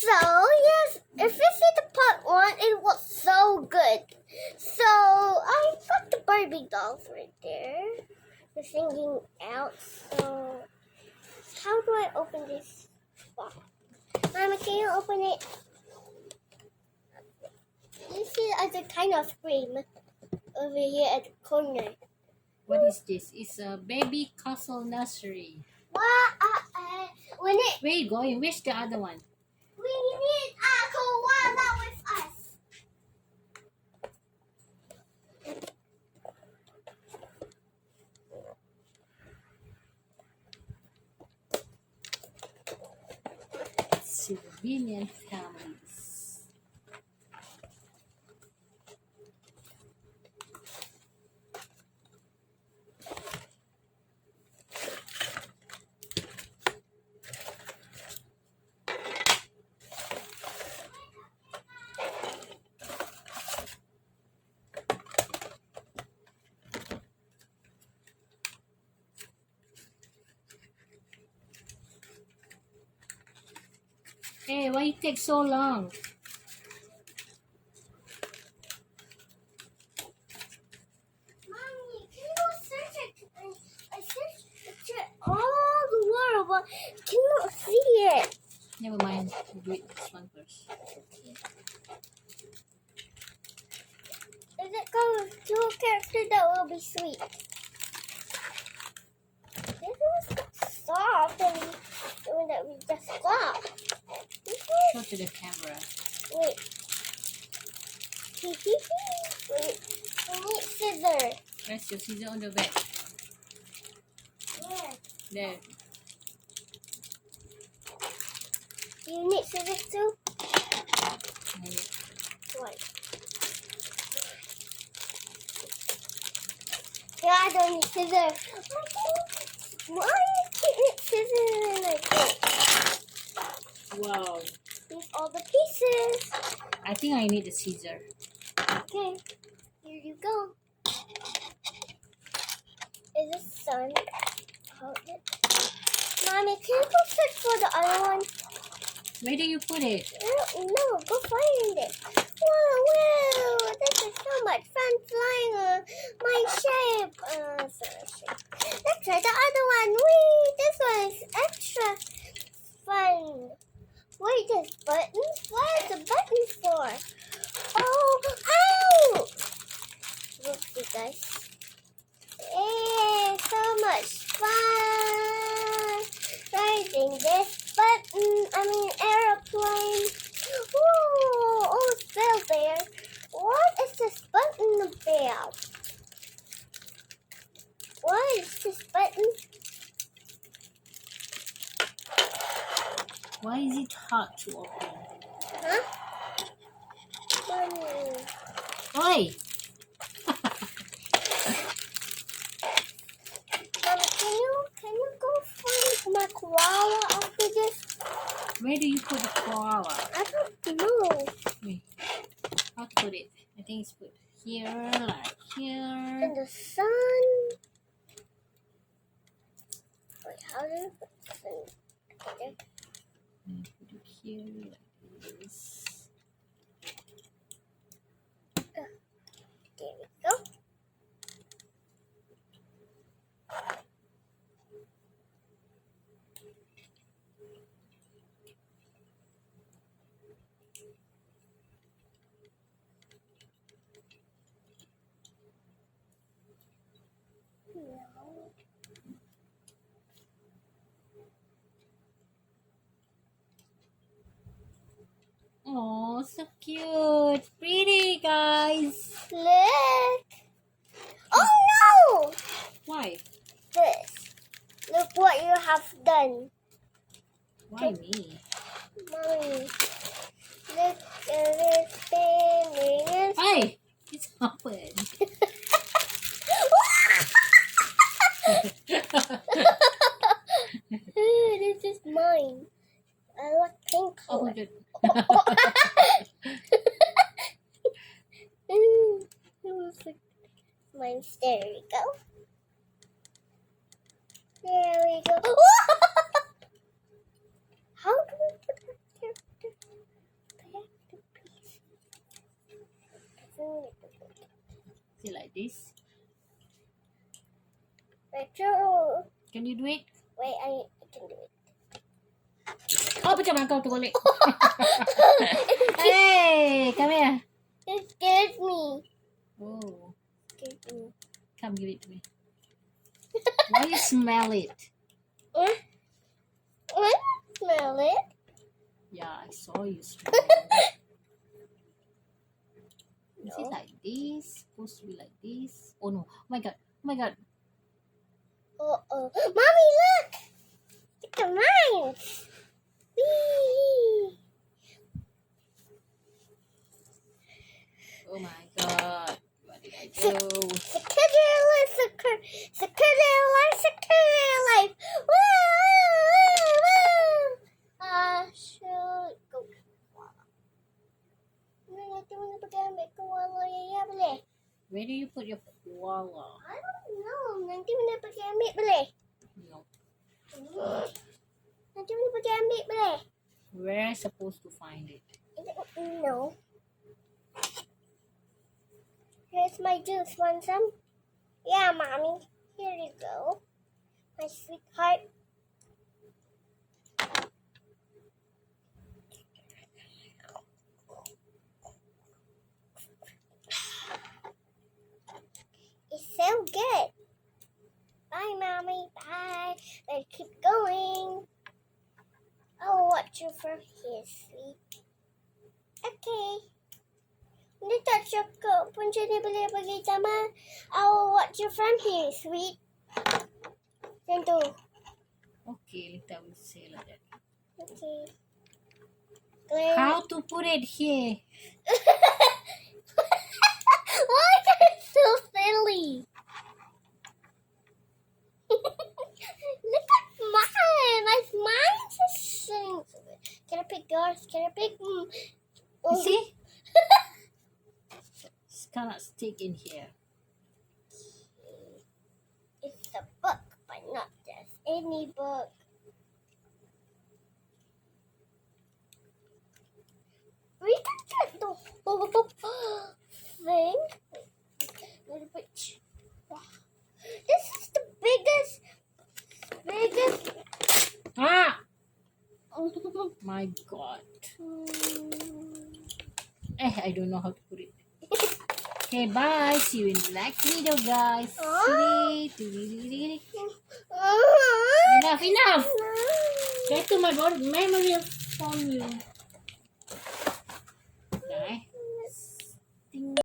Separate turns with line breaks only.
So, yes, if you see the part one, it was so good. So, I got the Barbie dolls right there. They're singing out. So, how do I open this box? Mama, can you open it? You see the other kind of screen over here at the corner.
What is this? It's a baby castle nursery.
What? We need,
Where you going? Where's the other one?
we need a koala with us.
Civilian families. Hey, why you take so long?
Mommy, can you search it? I searched it all the world, but cannot see it.
Never mind. Read this one first.
Is it going to a character that will be sweet? This was soft and the one that we just got.
Show to the camera.
Wait. Wait. We need scissors.
Rest your scissors on the bed.
Where?
There.
Do you need scissors too?
And
What? Yeah, I don't need scissors. Why do you need scissors like this?
wow.
Need all the pieces.
I think I need a scissor.
Okay, here you go. Is the sun? Hold it. Mommy, can you go search for the other one?
Where do you put it?
I don't know. Go find it. Wow, this is so much fun flying on my shape. Let's try the other one. Wait, this one is extra fun. Wait, this button? What is the button for? Oh, ow! Look, guys. Hey, so much fun riding this button. Aeroplane. Ooh, oh, it's still there. What is this button about? What is this button?
Why is it hard to open?
Huh? Mommy.
Oi!
Mommy, can you go find my koala after this?
Where do you put the koala?
I don't know.
Wait. How to put it? I think it's put here, like here.
In the sun. Wait, how do you put the sun? Okay,
And put it here, like this.
there we go.
Oh, so cute. Pretty, guys.
Look. Oh no!
Why?
This. Look what you have done.
Why me?
Mommy. Look at it spinning and
Hey! It's open.
This is mine. I like pink
Oh,
color.
good.
It was like mine. There we go. There we go. How do we put that character?
this.
Wait, true.
Can you do it?
Wait, I can do it.
Oh, pecah bangkau tu golek. Hey, come here.
It scares me.
Oh,
Scares me.
come give it to me. Why you smell it?
What? Smell it?
Yeah, I saw you smell it. Is it
No.
like this? Supposed to be like this? Oh no! Oh my god! Oh my god!
Uh-oh. Mommy, look! It's a mine! Whee!
Oh my god! What did I do?
Secure life, secure life. Woo, woo, woo. Should go. Nanti mana pergi ambil koala ya boleh?
Where do you put your koala?
I don't know. Nanti mana pergi ambil boleh?
No.
Nanti mana pergi ambil boleh?
Where am I supposed to find it?
No. Here's my juice. Want some? Yeah, mommy. Here you go. My sweetheart. It's so good. Bye, mommy. Bye. Let's keep going. I'll watch you from here, sweet. Okay. Dia tak cakap pun jadi boleh pergi taman. I'll watch you from here, sweet. Macam tu.
Okay, later I will say like that.
Okay. Glenn.
How to put it here?
Why is that so silly? Look at mine. Mine's a thing. Can I pick yours? Can I pick?
You see? It's cannot stick in here.
It's a book, but not just any book. We can get the whole thing. Little bit. Wow. This is the biggest.
Ah! My god. I don't know how to put it. Okay, bye. See you in the next video, guys. Enough. Get to my memory of phone you.